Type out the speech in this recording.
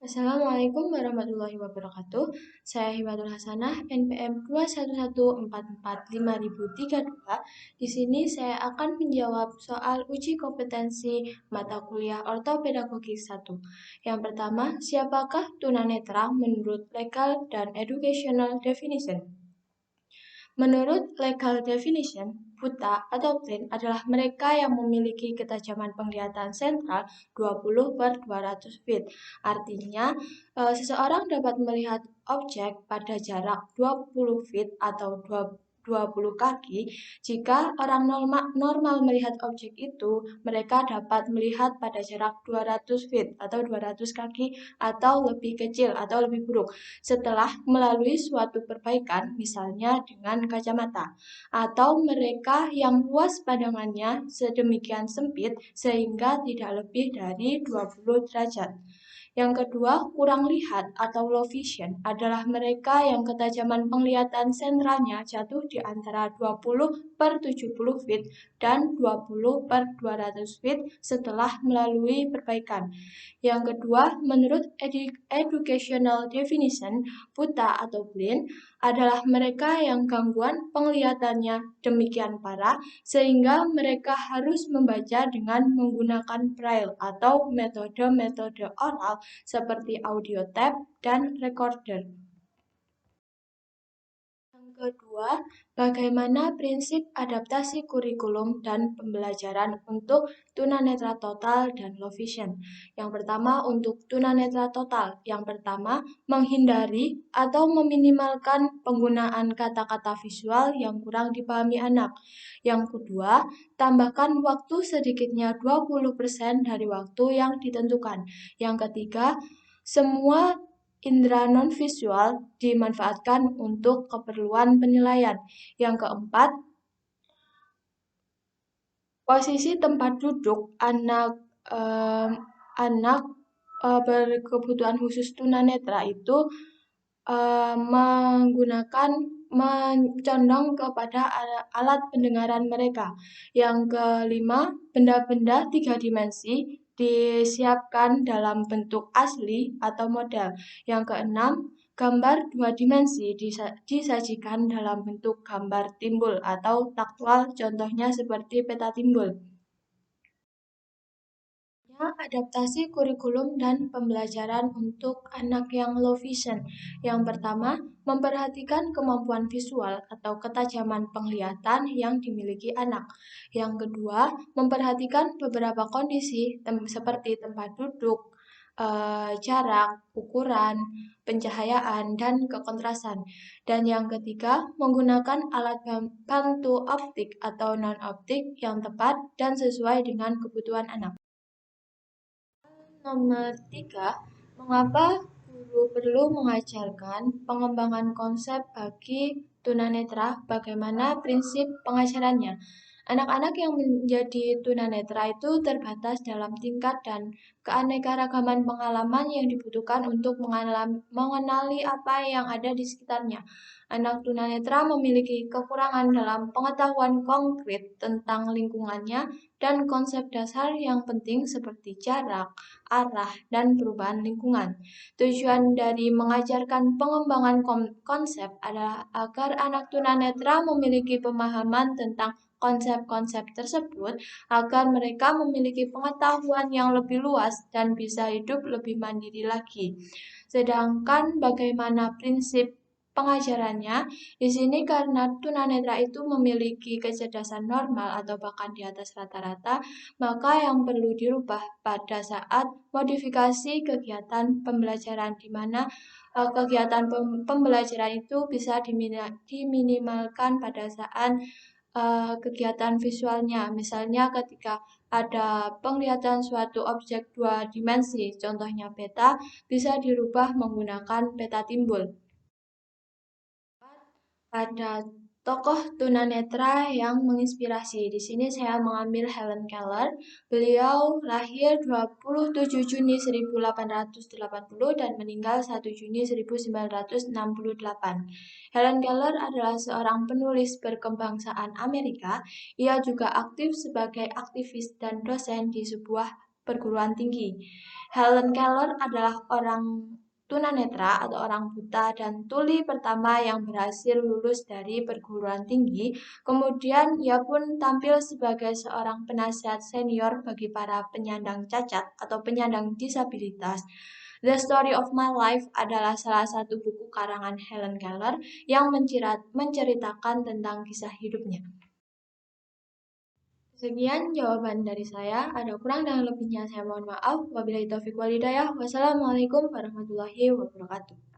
Assalamualaikum warahmatullahi wabarakatuh. Saya Himatul Hasanah, NPM 211445032. Di sini saya akan menjawab soal uji kompetensi mata kuliah Ortopedagogi 1. Yang pertama, siapakah tunanetra menurut legal dan educational definition? Menurut legal definition, buta atau blind adalah mereka yang memiliki ketajaman penglihatan sentral 20/200 feet. Artinya, seseorang dapat melihat objek pada jarak 20 feet atau 20 kaki. Jika orang normal melihat objek itu, mereka dapat melihat pada jarak 200 feet atau 200 kaki atau lebih kecil atau lebih buruk setelah melalui suatu perbaikan, misalnya dengan kacamata, atau mereka yang luas pandangannya sedemikian sempit sehingga tidak lebih dari 20 derajat. Yang kedua, kurang lihat atau low vision adalah mereka yang ketajaman penglihatan sentralnya jatuh di antara 20/70 feet dan 20/200 feet setelah melalui perbaikan. Yang kedua, menurut educational definition, buta atau blind adalah mereka yang gangguan penglihatannya demikian parah sehingga mereka harus membaca dengan menggunakan braille atau metode-metode oral seperti audio tape dan recorder. Yang kedua, bagaimana prinsip adaptasi kurikulum dan pembelajaran untuk tunanetra total dan low vision? Yang pertama, untuk tunanetra total. Yang pertama, menghindari atau meminimalkan penggunaan kata-kata visual yang kurang dipahami anak. Yang kedua, tambahkan waktu sedikitnya 20% dari waktu yang ditentukan. Yang ketiga, semua indera non-visual dimanfaatkan untuk keperluan penilaian. Yang keempat, posisi tempat duduk anak berkebutuhan khusus tunanetra itu mencondong kepada alat pendengaran mereka. Yang kelima, benda-benda 3 dimensi disiapkan dalam bentuk asli atau model. Yang keenam, gambar 2 dimensi disajikan dalam bentuk gambar timbul atau taktual, contohnya seperti peta timbul. Adaptasi kurikulum dan pembelajaran untuk anak yang low vision. Yang pertama, memperhatikan kemampuan visual atau ketajaman penglihatan yang dimiliki anak. Yang kedua, memperhatikan beberapa kondisi seperti tempat duduk, jarak, ukuran, pencahayaan, dan kekontrasan. Dan yang ketiga, menggunakan alat bantu optik atau non-optik yang tepat dan sesuai dengan kebutuhan anak. Nomor 3, mengapa guru perlu mengajarkan pengembangan konsep bagi tunanetra, bagaimana prinsip pengajarannya? Anak-anak yang menjadi tunanetra itu terbatas dalam tingkat dan keanekaragaman pengalaman yang dibutuhkan untuk mengenali apa yang ada di sekitarnya. Anak tunanetra memiliki kekurangan dalam pengetahuan konkret tentang lingkungannya dan konsep dasar yang penting seperti jarak, arah, dan perubahan lingkungan. Tujuan dari mengajarkan pengembangan konsep adalah agar anak tunanetra memiliki pemahaman tentang konsep-konsep tersebut agar mereka memiliki pengetahuan yang lebih luas dan bisa hidup lebih mandiri lagi. Sedangkan bagaimana prinsip pengajarannya, di sini karena tunanetra itu memiliki kecerdasan normal atau bahkan di atas rata-rata, maka yang perlu dirubah pada saat modifikasi kegiatan pembelajaran di mana kegiatan pembelajaran itu bisa diminimalkan pada saat kegiatan visualnya. Misalnya ketika ada penglihatan suatu objek 2 dimensi, contohnya peta, bisa dirubah menggunakan peta timbul. Ada tokoh tunanetra yang menginspirasi. Di sini saya mengambil Helen Keller. Beliau lahir 27 Juni 1880 dan meninggal 1 Juni 1968. Helen Keller adalah seorang penulis berkebangsaan Amerika. Ia juga aktif sebagai aktivis dan dosen di sebuah perguruan tinggi. Helen Keller adalah orang tunanetra atau orang buta dan tuli pertama yang berhasil lulus dari perguruan tinggi. Kemudian ia pun tampil sebagai seorang penasihat senior bagi para penyandang cacat atau penyandang disabilitas. The Story of My Life adalah salah satu buku karangan Helen Keller yang menceritakan tentang kisah hidupnya. Sekian jawaban dari saya. Ada kurang dan lebihnya saya mohon maaf. Wabillahi taufiq walhidayah. Wassalamualaikum warahmatullahi wabarakatuh.